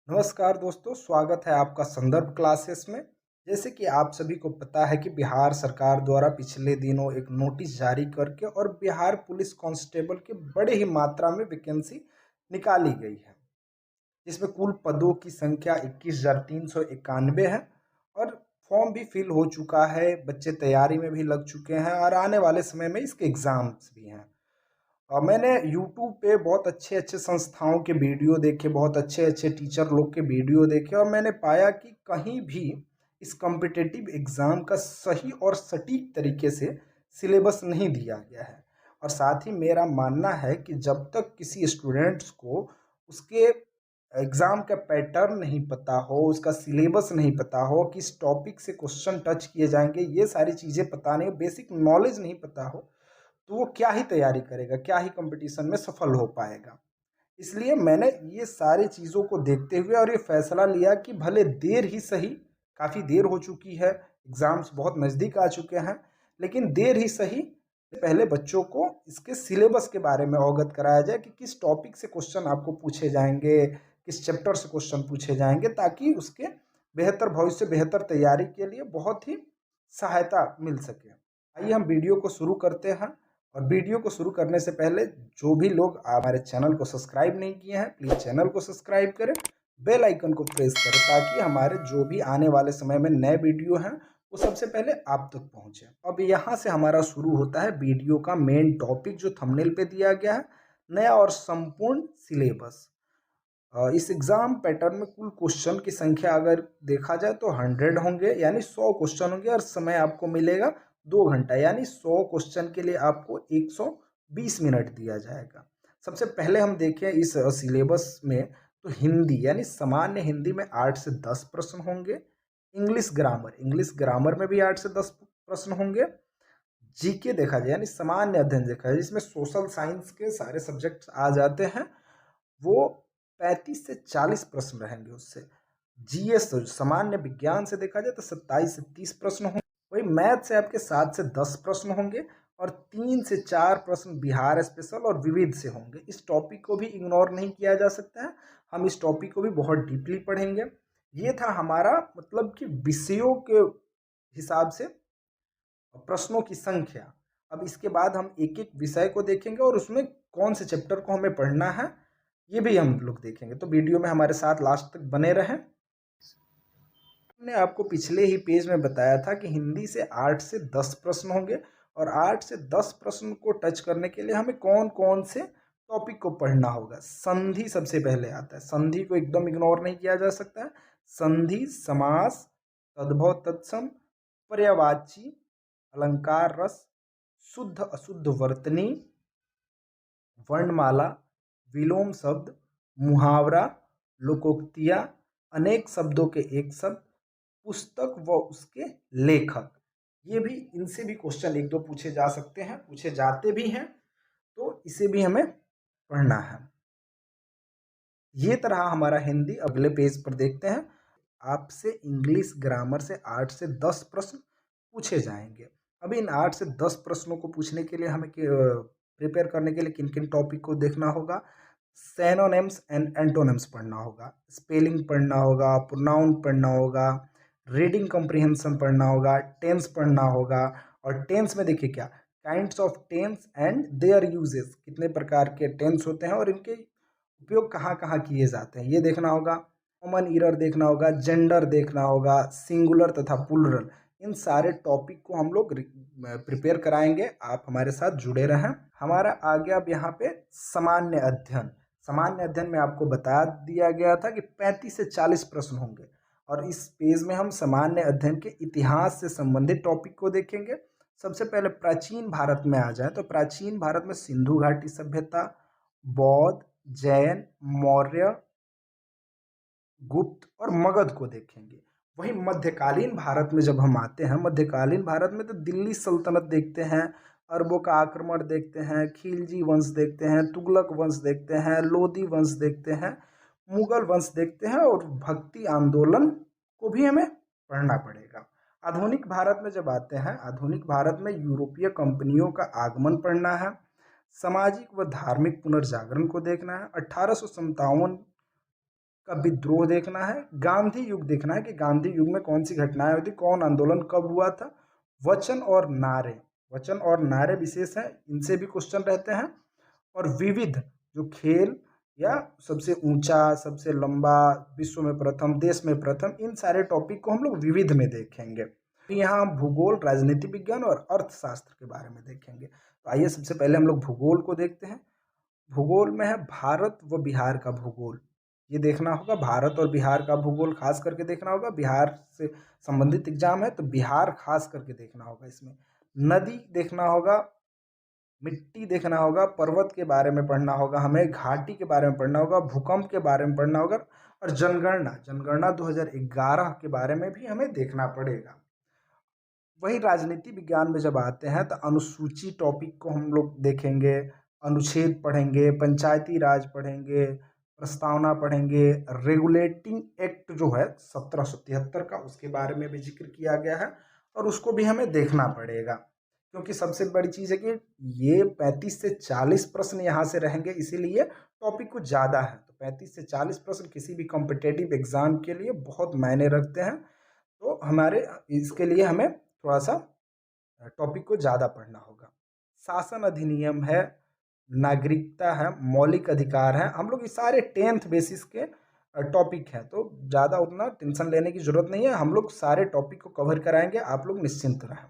नमस्कार दोस्तों, स्वागत है आपका संदर्भ क्लासेस में। जैसे कि आप सभी को पता है कि बिहार सरकार द्वारा पिछले दिनों एक नोटिस जारी करके और बिहार पुलिस कांस्टेबल के बड़े ही मात्रा में वैकेंसी निकाली गई है, जिसमें कुल पदों की संख्या 21,391 है और फॉर्म भी फिल हो चुका है। बच्चे तैयारी में भी लग चुके हैं और आने वाले समय में इसके एग्ज़ाम्स भी हैं। और मैंने यूट्यूब पे बहुत अच्छे अच्छे संस्थाओं के वीडियो देखे, बहुत अच्छे अच्छे टीचर लोग के वीडियो देखे और मैंने पाया कि कहीं भी इस कॉम्पिटिटिव एग्ज़ाम का सही और सटीक तरीके से सिलेबस नहीं दिया गया है। और साथ ही मेरा मानना है कि जब तक किसी स्टूडेंट्स को उसके एग्ज़ाम का पैटर्न नहीं पता हो, उसका सिलेबस नहीं पता हो, किस टॉपिक से क्वेश्चन टच किए जाएंगे, ये सारी चीज़ें पता नहीं हो, बेसिक नॉलेज नहीं पता हो, तो वो क्या ही तैयारी करेगा, क्या ही कंपटीशन में सफल हो पाएगा। इसलिए मैंने ये सारी चीज़ों को देखते हुए और ये फैसला लिया कि भले देर ही सही, काफ़ी देर हो चुकी है, एग्ज़ाम्स बहुत नज़दीक आ चुके हैं, लेकिन देर ही सही पहले बच्चों को इसके सिलेबस के बारे में अवगत कराया जाए कि किस टॉपिक से क्वेश्चन आपको पूछे जाएंगे, किस चैप्टर से क्वेश्चन पूछे जाएंगे, ताकि उसके बेहतर भविष्य, बेहतर तैयारी के लिए बहुत ही सहायता मिल सके। आइए हम वीडियो को शुरू करते हैं। और वीडियो को शुरू करने से पहले जो भी लोग हमारे चैनल को सब्सक्राइब नहीं किए हैं, प्लीज़ चैनल को सब्सक्राइब करें, बेल आइकन को प्रेस करें, ताकि हमारे जो भी आने वाले समय में नए वीडियो हैं वो सबसे पहले आप तक पहुंचे। अब यहाँ से हमारा शुरू होता है वीडियो का मेन टॉपिक जो थंबनेल पे दिया गया है, नया और संपूर्ण सिलेबस। इस एग्ज़ाम पैटर्न में कुल क्वेश्चन की संख्या अगर देखा जाए तो 100 होंगे, यानी 100 क्वेश्चन होंगे और समय आपको मिलेगा 2 घंटा, यानी 100 क्वेश्चन के लिए आपको 120 मिनट दिया जाएगा। सबसे पहले हम देखें इस सिलेबस में, तो हिंदी यानी सामान्य हिंदी में 8 से 10 प्रश्न होंगे। इंग्लिश ग्रामर में भी 8 से 10 प्रश्न होंगे। जीके देखा जाए यानी सामान्य अध्ययन देखा जाए, जिसमें सोशल साइंस के सारे सब्जेक्ट आ जाते हैं, वो 35 से 40 प्रश्न रहेंगे उससे। जीएस सामान्य विज्ञान से देखा जाए तो 27 से 30 प्रश्न होंगे। वही मैथ से आपके 7 से 10 प्रश्न होंगे और 3 से 4 प्रश्न बिहार स्पेशल और विविध से होंगे। इस टॉपिक को भी इग्नोर नहीं किया जा सकता है, हम इस टॉपिक को भी बहुत डीपली पढ़ेंगे। ये था हमारा मतलब कि विषयों के हिसाब से प्रश्नों की संख्या। अब इसके बाद हम एक एक विषय को देखेंगे और उसमें कौन से चैप्टर को हमें पढ़ना है ये भी हम लोग देखेंगे। तो वीडियो में हमारे साथ लास्ट तक बने रहें। हमने आपको पिछले ही पेज में बताया था कि हिंदी से 8 से 10 प्रश्न होंगे और 8 से 10 प्रश्न को टच करने के लिए हमें कौन कौन से टॉपिक को पढ़ना होगा। संधि सबसे पहले आता है, संधि को एकदम इग्नोर नहीं किया जा सकता है। संधि, समास, तद्भव तत्सम, पर्यायवाची, अलंकार रस, शुद्ध अशुद्ध वर्तनी, वर्णमाला, विलोम शब्द, मुहावरा, लोकोक्तियाँ, अनेक शब्दों के एक शब्द, पुस्तक व उसके लेखक। ये भी, इनसे भी क्वेश्चन एक दो पूछे जा सकते हैं, पूछे जाते भी हैं, तो इसे भी हमें पढ़ना है। ये तरह हमारा हिंदी। अगले पेज पर देखते हैं, आपसे इंग्लिश ग्रामर से 8 से 10 प्रश्न पूछे जाएंगे। अभी इन 8 से 10 प्रश्नों को पूछने के लिए हमें प्रिपेयर करने के लिए किन किन टॉपिक को देखना होगा। सैनोनिम्स एंड एंटोनिम्स पढ़ना होगा, स्पेलिंग पढ़ना होगा, प्रोनाउन पढ़ना होगा, रीडिंग कॉम्प्रिहेंशन पढ़ना होगा, टेंस पढ़ना होगा। और टेंस में देखिए क्या, kinds of tense and their uses, कितने प्रकार के टेंस होते हैं और इनके उपयोग कहाँ कहाँ किए जाते हैं ये देखना होगा। कॉमन ईरर देखना होगा, जेंडर देखना होगा, सिंगुलर तथा प्लूरल। इन सारे टॉपिक को हम लोग प्रिपेयर कराएंगे, आप हमारे साथ जुड़े रहें। हमारा आ गया अब यहाँ पे सामान्य अध्ययन। सामान्य अध्ययन में आपको बता दिया गया था कि 35 से 40 प्रश्न होंगे और इस पेज में हम सामान्य अध्ययन के इतिहास से संबंधित टॉपिक को देखेंगे। सबसे पहले प्राचीन भारत में आ जाए तो प्राचीन भारत में सिंधु घाटी सभ्यता, बौद्ध, जैन, मौर्य, गुप्त और मगध को देखेंगे। वहीं मध्यकालीन भारत में जब हम आते हैं, मध्यकालीन भारत में तो दिल्ली सल्तनत देखते हैं, अरबों का आक्रमण देखते हैं, खिलजी वंश देखते हैं, तुगलक वंश देखते हैं, लोदी वंश देखते हैं, मुगल वंश देखते हैं और भक्ति आंदोलन को भी हमें पढ़ना पड़ेगा। आधुनिक भारत में जब आते हैं, आधुनिक भारत में यूरोपीय कंपनियों का आगमन पढ़ना है, सामाजिक व धार्मिक पुनर्जागरण को देखना है, 1857 का विद्रोह देखना है, गांधी युग देखना है कि गांधी युग में कौन सी घटनाएं हुई थी, कौन आंदोलन कब हुआ था, वचन और नारे, वचन और नारे विशेष हैं, इनसे भी क्वेश्चन रहते हैं। और विविध, जो खेल या सबसे ऊंचा, सबसे लंबा, विश्व में प्रथम, देश में प्रथम, इन सारे टॉपिक को हम लोग विविध में देखेंगे। फिर यहाँ हम भूगोल, राजनीति विज्ञान और अर्थशास्त्र के बारे में देखेंगे। तो आइए सबसे पहले हम लोग भूगोल को देखते हैं। भूगोल में है भारत व बिहार का भूगोल, ये देखना होगा। भारत और बिहार का भूगोल खास करके देखना होगा, बिहार से संबंधित एग्जाम है तो बिहार खास करके देखना होगा। इसमें नदी देखना होगा, मिट्टी देखना होगा, पर्वत के बारे में पढ़ना होगा, हमें घाटी के बारे में पढ़ना होगा, भूकंप के बारे में पढ़ना होगा, और जनगणना, जनगणना 2011 के बारे में भी हमें देखना पड़ेगा। वही राजनीति विज्ञान में जब आते हैं तो अनुसूची टॉपिक को हम लोग देखेंगे, अनुच्छेद पढ़ेंगे, पंचायती राज पढ़ेंगे, प्रस्तावना पढ़ेंगे, रेगुलेटिंग एक्ट जो है 1773 का, उसके बारे में भी जिक्र किया गया है और उसको भी हमें देखना पड़ेगा। क्योंकि सबसे बड़ी चीज़ है कि ये 35 से 40 प्रश्न यहाँ से रहेंगे, इसीलिए टॉपिक कुछ ज़्यादा है। तो 35 से 40 प्रश्न किसी भी कॉम्पिटेटिव एग्जाम के लिए बहुत मायने रखते हैं। तो हमारे इसके लिए हमें थोड़ा सा टॉपिक को ज़्यादा पढ़ना होगा। शासन अधिनियम है, नागरिकता है, मौलिक अधिकार है, हम लोग ये सारे 10th बेसिस के टॉपिक हैं, तो ज़्यादा उतना टेंशन लेने की ज़रूरत नहीं है, हम लोग सारे टॉपिक को कवर कराएंगे, आप लोग निश्चिंत रहें।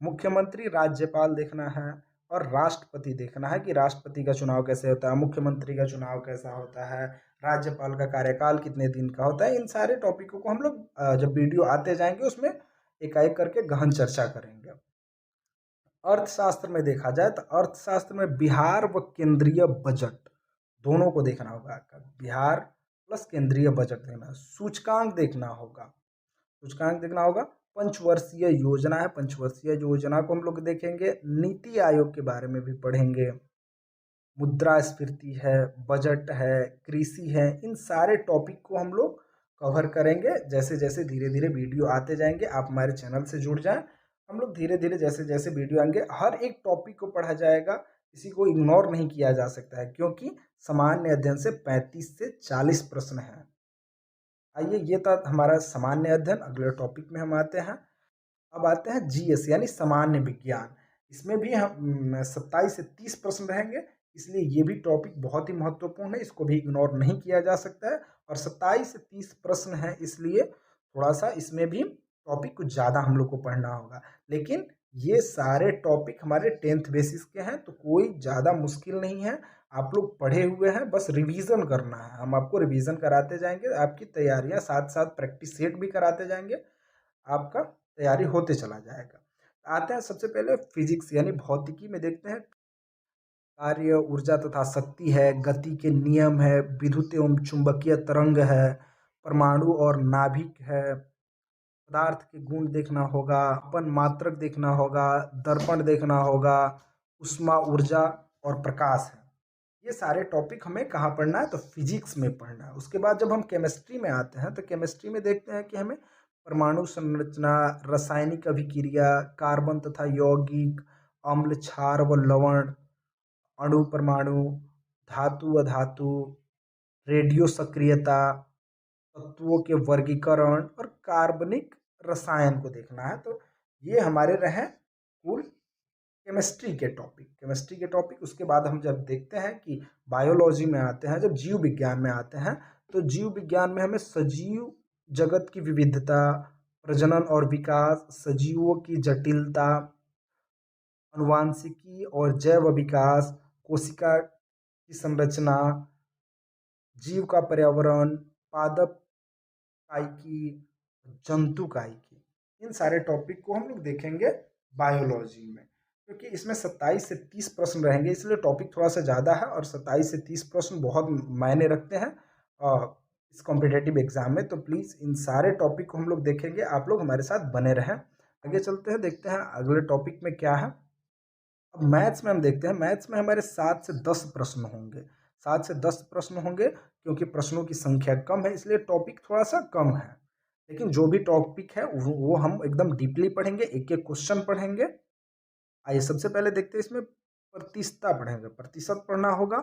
मुख्यमंत्री, राज्यपाल देखना है और राष्ट्रपति देखना है कि राष्ट्रपति का चुनाव कैसे होता है, मुख्यमंत्री का चुनाव कैसा होता है, राज्यपाल का कार्यकाल कितने दिन का होता है। इन सारे टॉपिकों को हम लोग जब वीडियो आते जाएंगे उसमें एक करके गहन चर्चा करेंगे। अर्थशास्त्र में देखा जाए तो अर्थशास्त्र में बिहार व केंद्रीय बजट दोनों को देखना होगा, बिहार प्लस केंद्रीय बजट देखना है। सूचकांक देखना होगा, सूचकांक देखना होगा। पंचवर्षीय योजना है, पंचवर्षीय योजना को हम लोग देखेंगे। नीति आयोग के बारे में भी पढ़ेंगे। मुद्रास्फीति है, बजट है, कृषि है, इन सारे टॉपिक को हम लोग कवर करेंगे। जैसे जैसे धीरे धीरे वीडियो आते जाएंगे, आप हमारे चैनल से जुड़ जाएं। हम लोग धीरे धीरे जैसे जैसे वीडियो आएंगे हर एक टॉपिक को पढ़ा जाएगा, किसी को इग्नोर नहीं किया जा सकता है, क्योंकि सामान्य अध्ययन से 35 से 40 प्रश्न हैं। आइए, ये था हमारा सामान्य अध्ययन। अगले टॉपिक में हम आते हैं। अब आते हैं जीएस यानी सामान्य विज्ञान। इसमें भी हम 27 से 30 प्रश्न रहेंगे, इसलिए ये भी टॉपिक बहुत ही महत्वपूर्ण है, इसको भी इग्नोर नहीं किया जा सकता है। और 27 से 30 प्रश्न हैं, इसलिए थोड़ा सा इसमें भी टॉपिक कुछ ज़्यादा हम लोग को पढ़ना होगा। लेकिन ये सारे टॉपिक हमारे 10th बेसिस के हैं, तो कोई ज़्यादा मुश्किल नहीं है, आप लोग पढ़े हुए हैं, बस रिवीजन करना है। हम आपको रिवीजन कराते जाएंगे, आपकी तैयारियां साथ साथ प्रैक्टिस सेट भी कराते जाएंगे, आपका तैयारी होते चला जाएगा। आते हैं सबसे पहले फिजिक्स यानी भौतिकी में देखते हैं। कार्य, ऊर्जा तथा शक्ति है, गति के नियम है, विद्युत एवं चुंबकीय तरंग है, परमाणु और नाभिक है, पदार्थ के गुण देखना होगा, अपन मात्रक देखना होगा, दर्पण देखना होगा, उष्मा, ऊर्जा और प्रकाश है। ये सारे टॉपिक हमें कहाँ पढ़ना है, तो फिजिक्स में पढ़ना है। उसके बाद जब हम केमिस्ट्री में आते हैं तो केमिस्ट्री में देखते हैं कि हमें परमाणु संरचना, रासायनिक अभिक्रिया, कार्बन तथा यौगिक, अम्ल, क्षार व लवण, अणु, परमाणु, धातु व धातु, रेडियो सक्रियता, तत्वों के वर्गीकरण और कार्बनिक रसायन को देखना है। तो ये हमारे रहे कुल केमिस्ट्री के टॉपिक, केमिस्ट्री के टॉपिक। उसके बाद हम जब देखते हैं कि बायोलॉजी में आते हैं, जब जीव विज्ञान में आते हैं, तो जीव विज्ञान में हमें सजीव जगत की विविधता, प्रजनन और विकास, सजीवों की जटिलता, अनुवांशिकी और जैव विकास, कोशिका की संरचना, जीव का पर्यावरण, पादप काइकी, जंतु काइकी, इन सारे टॉपिक को हम लोग देखेंगे बायोलॉजी में। क्योंकि इसमें 27 से 30 प्रश्न रहेंगे, इसलिए टॉपिक थोड़ा सा ज़्यादा है और 27 से 30 प्रश्न बहुत मायने रखते हैं इस कॉम्पिटेटिव एग्जाम में। तो प्लीज़ इन सारे टॉपिक को हम लोग देखेंगे, आप लोग हमारे साथ बने रहें। आगे चलते हैं, देखते हैं अगले टॉपिक में क्या है। अब मैथ्स में हम देखते हैं, मैथ्स में हमारे 7 से 10 प्रश्न होंगे, 7 से 10 प्रश्न होंगे। क्योंकि प्रश्नों की संख्या कम है, इसलिए टॉपिक थोड़ा सा कम है, लेकिन जो भी टॉपिक है वो हम एकदम डीपली पढ़ेंगे, एक एक क्वेश्चन पढ़ेंगे। आइए सबसे पहले देखते हैं, इसमें प्रतिशतता पढ़ेंगे, प्रतिशत पढ़ना होगा,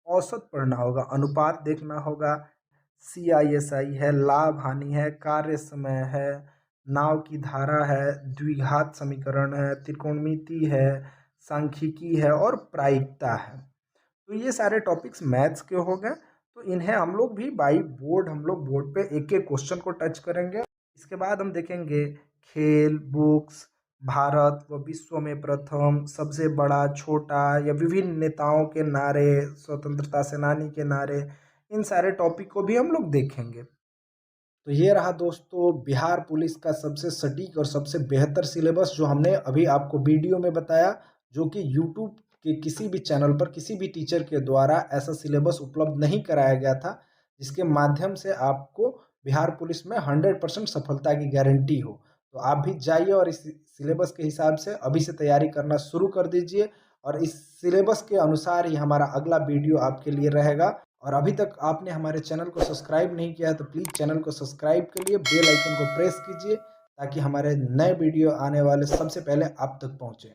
औसत पढ़ना होगा, अनुपात देखना होगा, CISI है, लाभ हानि है, कार्य समय है, नाव की धारा है, द्विघात समीकरण है, त्रिकोणमिति है, सांख्यिकी है और प्रायिकता है। तो ये सारे टॉपिक्स मैथ्स के हो गए। तो इन्हें हम लोग भी बाई बोर्ड हम लोग बोर्ड पे एक एक क्वेश्चन को टच करेंगे। इसके बाद हम देखेंगे खेल, बुक्स, भारत व विश्व में प्रथम, सबसे बड़ा, छोटा या विभिन्न नेताओं के नारे, स्वतंत्रता सेनानी के नारे, इन सारे टॉपिक को भी हम लोग देखेंगे। तो ये रहा दोस्तों बिहार पुलिस का सबसे सटीक और सबसे बेहतर सिलेबस जो हमने अभी आपको वीडियो में बताया, जो कि यूट्यूब के किसी भी चैनल पर किसी भी टीचर के द्वारा ऐसा सिलेबस उपलब्ध नहीं कराया गया था, जिसके माध्यम से आपको बिहार पुलिस में 100% सफलता की गारंटी हो। तो आप भी जाइए और इस सिलेबस के हिसाब से अभी से तैयारी करना शुरू कर दीजिए, और इस सिलेबस के अनुसार ही हमारा अगला वीडियो आपके लिए रहेगा। और अभी तक आपने हमारे चैनल को सब्सक्राइब नहीं किया है तो प्लीज़ चैनल को सब्सक्राइब के लिए बेल आइकन को प्रेस कीजिए, ताकि हमारे नए वीडियो आने वाले सबसे पहले आप तक पहुँचे।